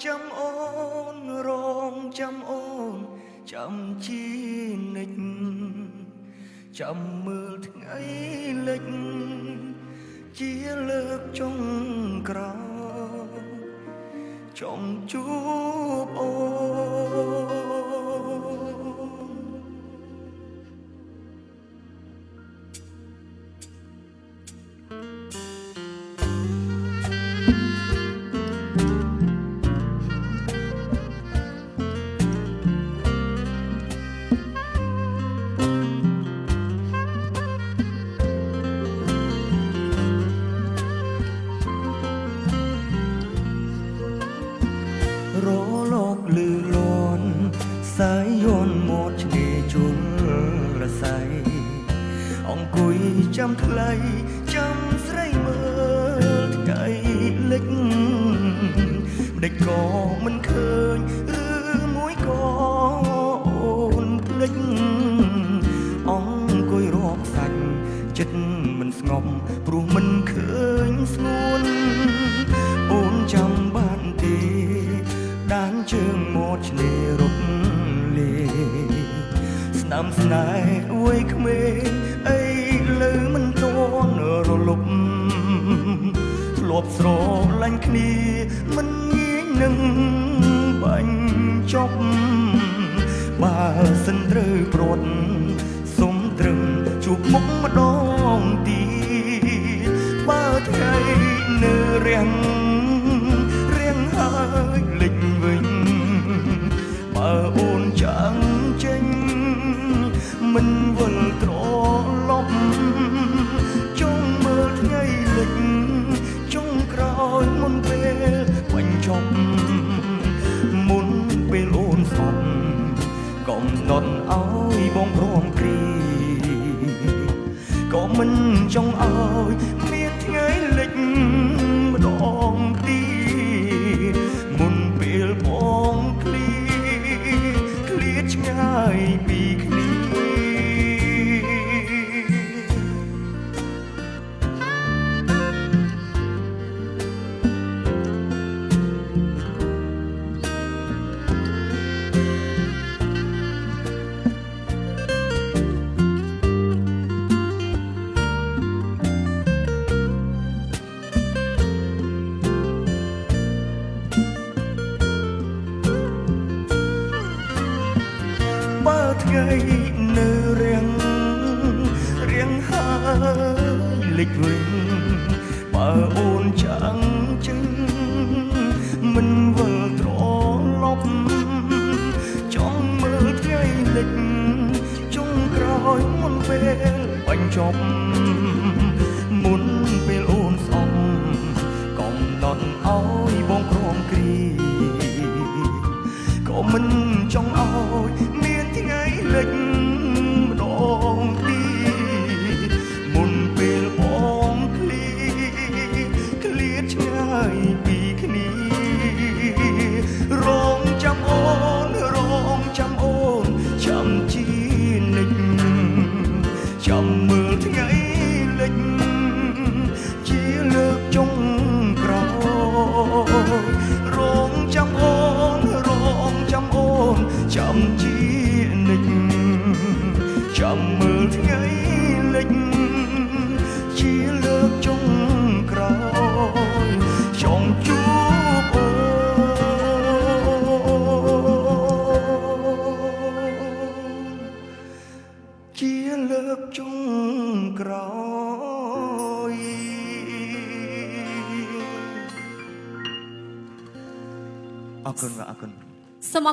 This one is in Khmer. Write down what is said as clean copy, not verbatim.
ចាំអូនរងចាំអូនចាំជីនិចចាំមើលថ្ងៃលិចជាលើកចុងក្រោយចង់ជួបអូរលោកលឺលន់សាយយន់មកឆ្នេរជលរស័យអង្គុយចាំខ្លីចាំស្រីមើលថ្ងៃលិចម្ដេចក៏មិនឃើញឬមួយក៏អូនភ្លេចអង្គុយរាប់សាច់ចិត្តមិនស្ងប់ព្រោះមិនឃើញស្ងួនអូនចាំបានទេដានជើងមកឆ្នេររត់លេស្នាមស្នេហ៍អួយក្មេងអីលើមិនតន់រលប់ធ្លាប់ស្រឡាញ់គ្នាមិនងាយនឹងបាញ់ចប់បើសិនត្រូវព្រាត់សុំត្រឹមជួបមុខម្ដងទៀតបើថ្ងៃនៅរាំងហើយលិចវិញបើអូនចាំចេញមិនវិលត្រឡប់ចង់មើលថ្ងៃលិចចង់ក្រោយមុនពេលបញ្ចប់មុនពេលអូនស្អប់កំណត់ឲ្យបងព្រមគ្រីក៏មិនចង់ឲ្យមានថ្ងៃលិចម្ដងទៀតមុនពេលបងឃ្លៀតឆ្ងាយពីគ្នាបើថ្ងៃនៅរៀងហើយលិចវិញបើអូនចាំចេញមិនវិលត្រឡប់ចង់មើលថ្ងៃលិចចុងក្រោយមុនពេលបញ្ចប់មុនពេលអូនស្អប់កំណត់ឲ្យបងក្រំគ្រីក៏មិនចង់ឲ្យមានថ្ងៃលិចម្ដងទៀតមុនពេលបងឃ្លៀតឆ្ងាយពីគ្នារងចាំអូនចាំជានិចចាំមើលថ្ងៃលិចជាលើកចុងក្រោយរងចាំអូនចាំជានិចចាំមើលថ្ងៃលិចជាលើកចុងក្រោយចង់ជួបអូនជាលើកចុងក្រោយអរគុណសូម